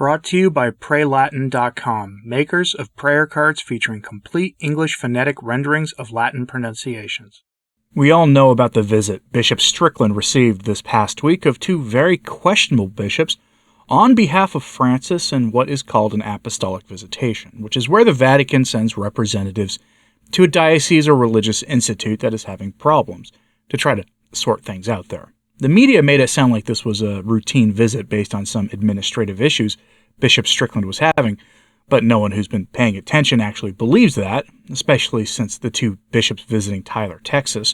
Brought to you by PrayLatin.com, makers of prayer cards featuring complete English phonetic renderings of Latin pronunciations. We all know about the visit Bishop Strickland received this past week of two very questionable bishops on behalf of Francis in what is called an apostolic visitation, which is where the Vatican sends representatives to a diocese or religious institute that is having problems to try to sort things out there. The media made it sound like this was a routine visit based on some administrative issues Bishop Strickland was having, but no one who's been paying attention actually believes that, especially since the two bishops visiting Tyler, Texas,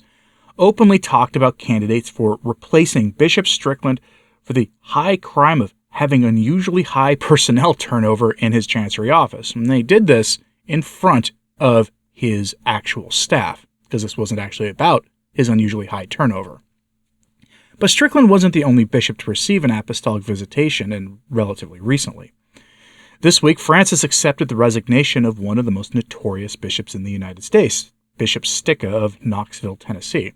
openly talked about candidates for replacing Bishop Strickland for the high crime of having unusually high personnel turnover in his chancery office. And they did this in front of his actual staff, because this wasn't actually about his unusually high turnover. But Strickland wasn't the only bishop to receive an apostolic visitation, and relatively recently. This week, Francis accepted the resignation of one of the most notorious bishops in the United States, Bishop Stika of Knoxville, Tennessee.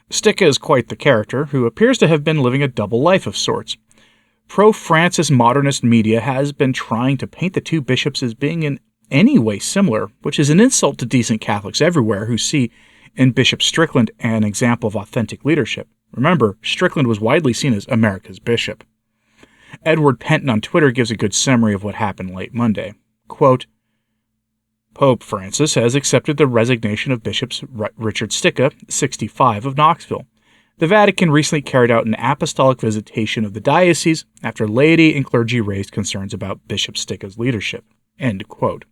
Stika is quite the character, who appears to have been living a double life of sorts. Pro-Francis modernist media has been trying to paint the two bishops as being in any way similar, which is an insult to decent Catholics everywhere who see in Bishop Strickland an example of authentic leadership. Remember, Strickland was widely seen as America's bishop. Edward Penton on Twitter gives a good summary of what happened late Monday. Quote, Pope Francis has accepted the resignation of Bishop Richard Stika, 65, of Knoxville. The Vatican recently carried out an apostolic visitation of the diocese after laity and clergy raised concerns about Bishop Stika's leadership. End quote.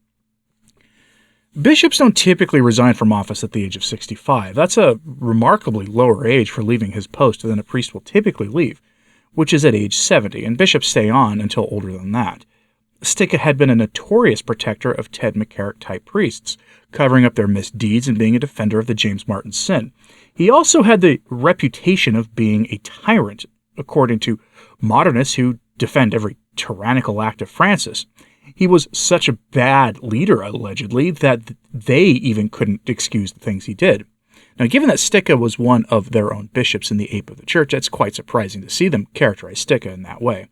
Bishops don't typically resign from office at the age of 65. That's a remarkably lower age for leaving his post than a priest will typically leave, which is at age 70, and bishops stay on until older than that. Stika had been a notorious protector of Ted McCarrick-type priests, covering up their misdeeds and being a defender of the James Martin sin. He also had the reputation of being a tyrant, according to modernists who defend every tyrannical act of Francis. He was such a bad leader, allegedly, that they even couldn't excuse the things he did. Now, given that Stika was one of their own bishops in the ape of the church, it's quite surprising to see them characterize Stika in that way.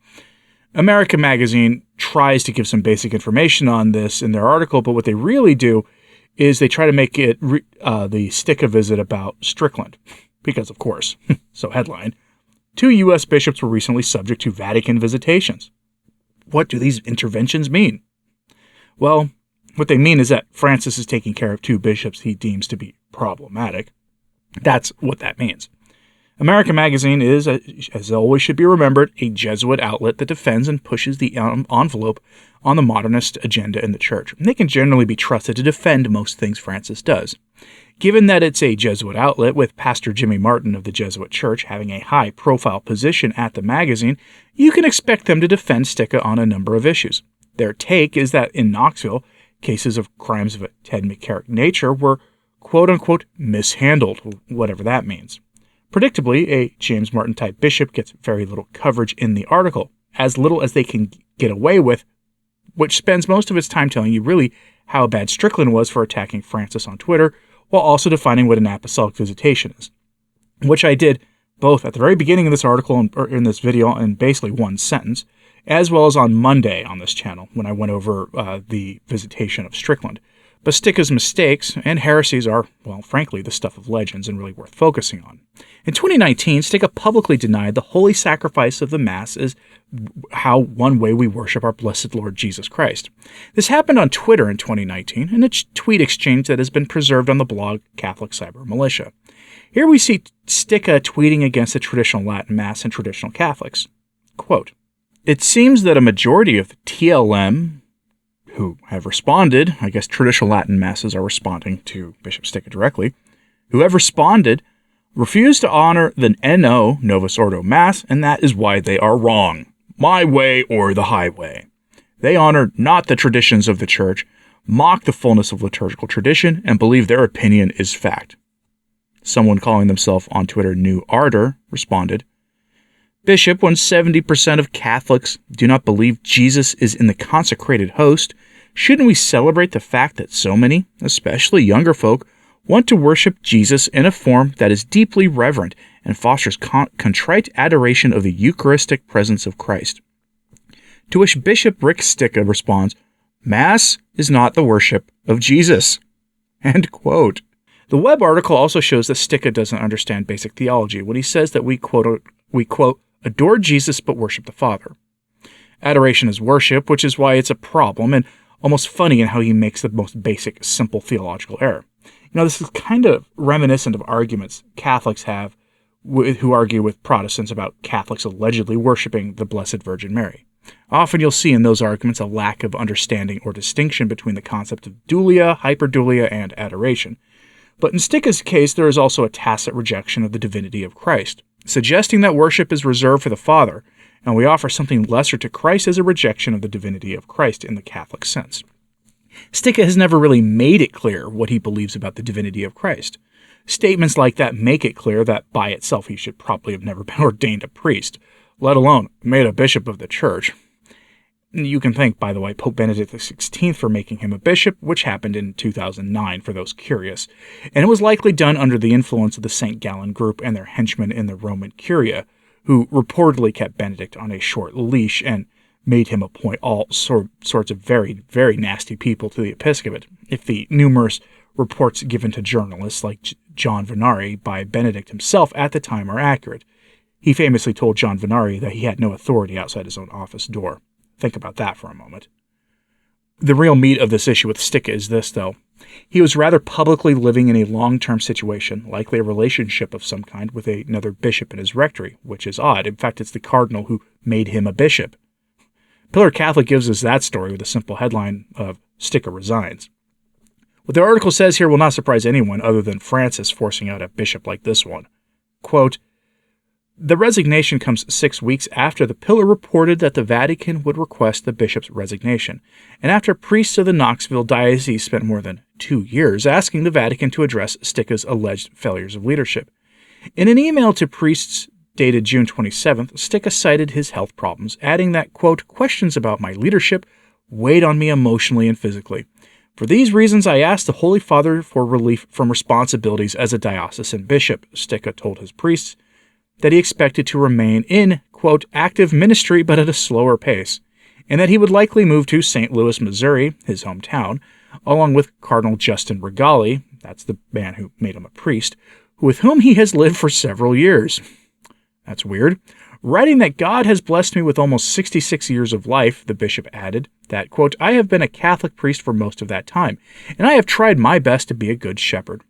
America Magazine tries to give some basic information on this in their article, but what they really do is they try to make it the Stika visit about Strickland. Because, of course, so headline, 2 U.S. bishops were recently subject to Vatican visitations. What do these interventions mean? Well, what they mean is that Francis is taking care of 2 bishops he deems to be problematic. That's what that means. America Magazine is, as always should be remembered, a Jesuit outlet that defends and pushes the envelope on the modernist agenda in the church. And they can generally be trusted to defend most things Francis does. Given that it's a Jesuit outlet, with Pastor Jimmy Martin of the Jesuit Church having a high-profile position at the magazine, you can expect them to defend Stika on a number of issues. Their take is that in Knoxville, cases of crimes of a Ted McCarrick nature were quote-unquote mishandled, whatever that means. Predictably, a James Martin-type bishop gets very little coverage in the article, as little as they can get away with, which spends most of its time telling you really how bad Strickland was for attacking Francis on Twitter, while also defining what an apostolic visitation is, which I did both at the very beginning of this article or in this video in basically one sentence, as well as on Monday on this channel when I went over the visitation of Strickland. But Stika's mistakes and heresies are, well, frankly, the stuff of legends and really worth focusing on. In 2019, Stika publicly denied the holy sacrifice of the Mass is how one way we worship our blessed Lord Jesus Christ. This happened on Twitter in 2019, in a tweet exchange that has been preserved on the blog Catholic Cyber Militia. Here we see Stika tweeting against the traditional Latin Mass and traditional Catholics. Quote, It seems that a majority of the TLM who have responded, I guess traditional Latin masses are responding to Bishop Stika directly, who have responded refuse to honor the NO, Novus Ordo Mass, and that is why they are wrong. My way or the highway. They honor not the traditions of the Church, mock the fullness of liturgical tradition, and believe their opinion is fact. Someone calling themselves on Twitter New Ardor responded, Bishop, when 70% of Catholics do not believe Jesus is in the consecrated host, shouldn't we celebrate the fact that so many, especially younger folk, want to worship Jesus in a form that is deeply reverent and fosters contrite adoration of the Eucharistic presence of Christ? To which Bishop Rick Stika responds, "Mass is not the worship of Jesus." End quote. The web article also shows that Stika doesn't understand basic theology when he says that we quote, adore Jesus but worship the Father. Adoration is worship, which is why it's a problem and almost funny in how he makes the most basic, simple theological error. This is kind of reminiscent of arguments Catholics have who argue with Protestants about Catholics allegedly worshiping the Blessed Virgin Mary. Often you'll see in those arguments a lack of understanding or distinction between the concept of dulia, hyperdulia, and adoration. But in Stika's case, there is also a tacit rejection of the divinity of Christ, suggesting that worship is reserved for the Father, and we offer something lesser to Christ as a rejection of the divinity of Christ in the Catholic sense. Stika has never really made it clear what he believes about the divinity of Christ. Statements like that make it clear that by itself he should probably have never been ordained a priest, let alone made a bishop of the church. You can thank, by the way, Pope Benedict XVI for making him a bishop, which happened in 2009 for those curious, and it was likely done under the influence of the St. Gallen group and their henchmen in the Roman Curia, who reportedly kept Benedict on a short leash and made him appoint all sorts of very, very nasty people to the episcopate, if the numerous reports given to journalists like John Vennari by Benedict himself at the time are accurate. He famously told John Vennari that he had no authority outside his own office door. Think about that for a moment. The real meat of this issue with Stika is this, though. He was rather publicly living in a long-term situation, likely a relationship of some kind with another bishop in his rectory, which is odd. In fact, it's the cardinal who made him a bishop. Pillar Catholic gives us that story with a simple headline of Stika Resigns. What the article says here will not surprise anyone other than Francis forcing out a bishop like this one. Quote, "The resignation comes 6 weeks after the Pillar reported that the Vatican would request the bishop's resignation, and after priests of the Knoxville diocese spent more than 2 years asking the Vatican to address Stika's alleged failures of leadership. In an email to priests dated June 27th, Stika cited his health problems, adding that, quote, questions about my leadership weighed on me emotionally and physically. For these reasons, I asked the Holy Father for relief from responsibilities as a diocesan bishop," Stika told his priests, that he expected to remain in, quote, active ministry but at a slower pace, and that he would likely move to St. Louis, Missouri, his hometown, along with Cardinal Justin Regali, that's the man who made him a priest, with whom he has lived for several years. That's weird. Writing that God has blessed me with almost 66 years of life, the bishop added that, quote, I have been a Catholic priest for most of that time, and I have tried my best to be a good shepherd.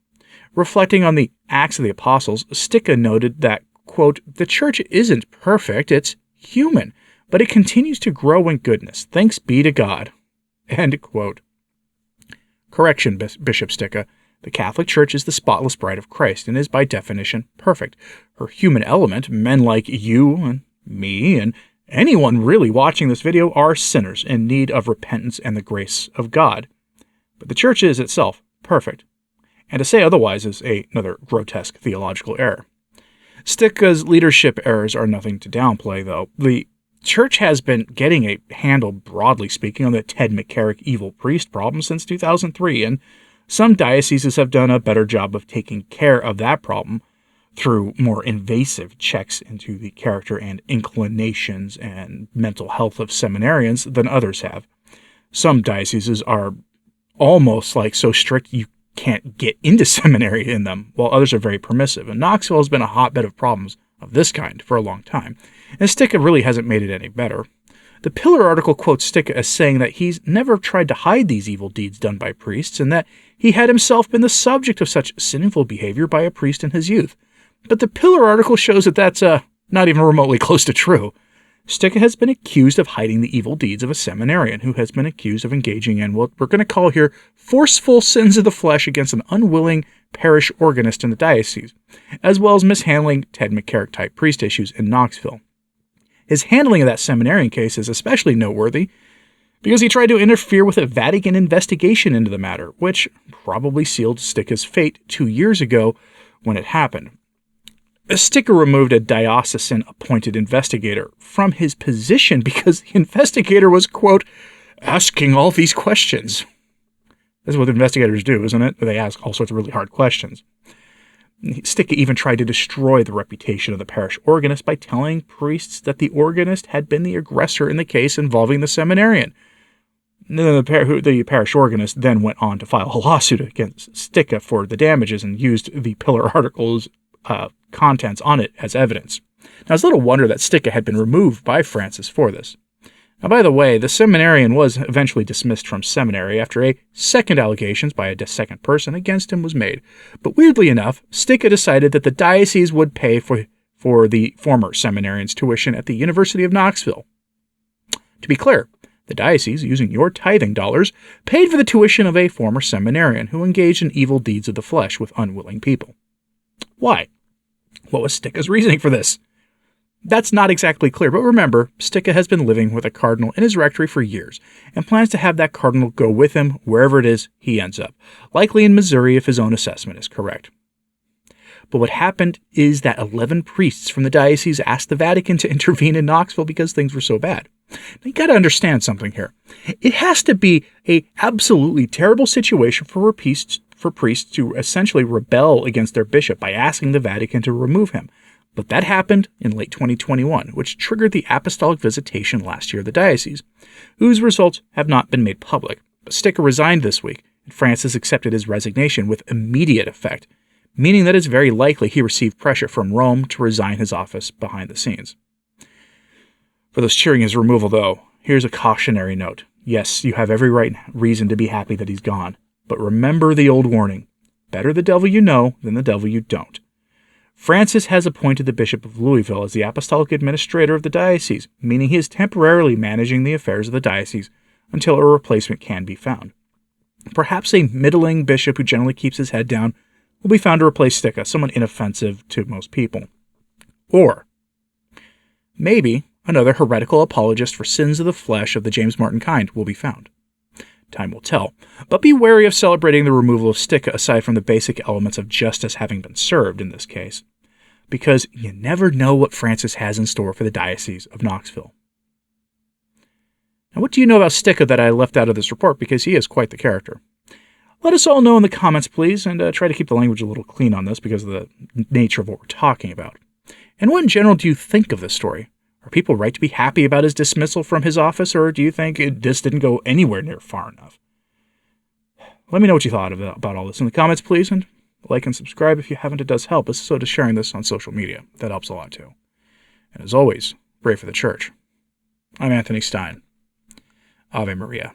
Reflecting on the Acts of the Apostles, Stika noted that, quote, the church isn't perfect, it's human, but it continues to grow in goodness. Thanks be to God. End quote. Correction, Bishop Stika. The Catholic Church is the spotless bride of Christ and is by definition perfect. Her human element, men like you and me and anyone really watching this video, are sinners in need of repentance and the grace of God. But the Church is itself perfect. And to say otherwise is another grotesque theological error. Stika's leadership errors are nothing to downplay, though. The Church has been getting a handle, broadly speaking, on the Ted McCarrick evil priest problem since 2003, and some dioceses have done a better job of taking care of that problem through more invasive checks into the character and inclinations and mental health of seminarians than others have. Some dioceses are almost like so strict you can't get into seminary in them, while others are very permissive. And Knoxville has been a hotbed of problems of this kind for a long time, and Stika really hasn't made it any better. The Pillar article quotes Stika as saying that he's never tried to hide these evil deeds done by priests, and that he had himself been the subject of such sinful behavior by a priest in his youth. But the Pillar article shows that that's not even remotely close to true. Stika has been accused of hiding the evil deeds of a seminarian who has been accused of engaging in what we're going to call here forceful sins of the flesh against an unwilling parish organist in the diocese, as well as mishandling Ted McCarrick-type priest issues in Knoxville. His handling of that seminarian case is especially noteworthy because he tried to interfere with a Vatican investigation into the matter, which probably sealed Stika's fate 2 years ago when it happened. Stika removed a diocesan-appointed investigator from his position because the investigator was, quote, asking all these questions. That's what investigators do, isn't it? They ask all sorts of really hard questions. Stika even tried to destroy the reputation of the parish organist by telling priests that the organist had been the aggressor in the case involving the seminarian. The parish organist then went on to file a lawsuit against Stika for the damages and used the pillar article's contents on it as evidence. Now, it's little wonder that Stika had been removed by Francis for this. Now, by the way, the seminarian was eventually dismissed from seminary after a second allegations by a second person against him was made. But weirdly enough, Stika decided that the diocese would pay for the former seminarian's tuition at the University of Knoxville. To be clear, the diocese, using your tithing dollars, paid for the tuition of a former seminarian who engaged in evil deeds of the flesh with unwilling people. Why? What was Stika's reasoning for this? That's not exactly clear, but remember, Stika has been living with a cardinal in his rectory for years, and plans to have that cardinal go with him wherever it is he ends up, likely in Missouri if his own assessment is correct. But what happened is that 11 priests from the diocese asked the Vatican to intervene in Knoxville because things were so bad. Now, you got to understand something here. It has to be an absolutely terrible situation for priests to essentially rebel against their bishop by asking the Vatican to remove him. But that happened in late 2021, which triggered the apostolic visitation last year of the diocese, whose results have not been made public. But Stika resigned this week, and Francis accepted his resignation with immediate effect, meaning that it's very likely he received pressure from Rome to resign his office behind the scenes. For those cheering his removal, though, here's a cautionary note. Yes, you have every reason to be happy that he's gone, but remember the old warning. Better the devil you know than the devil you don't. Francis has appointed the Bishop of Louisville as the apostolic administrator of the diocese, meaning he is temporarily managing the affairs of the diocese until a replacement can be found. Perhaps a middling bishop who generally keeps his head down will be found to replace Stika, someone inoffensive to most people. Or maybe another heretical apologist for sins of the flesh of the James Martin kind will be found. Time will tell, but be wary of celebrating the removal of Stika aside from the basic elements of justice having been served in this case, because you never know what Francis has in store for the Diocese of Knoxville. Now, what do you know about Stika that I left out of this report, because he is quite the character? Let us all know in the comments, please, and try to keep the language a little clean on this because of the nature of what we're talking about. And what in general do you think of this story? Are people right to be happy about his dismissal from his office, or do you think this didn't go anywhere near far enough? Let me know what you thought about all this in the comments, please, and like and subscribe if you haven't. It does help us, so does sharing this on social media. That helps a lot, too. And as always, pray for the Church. I'm Anthony Stine. Ave Maria.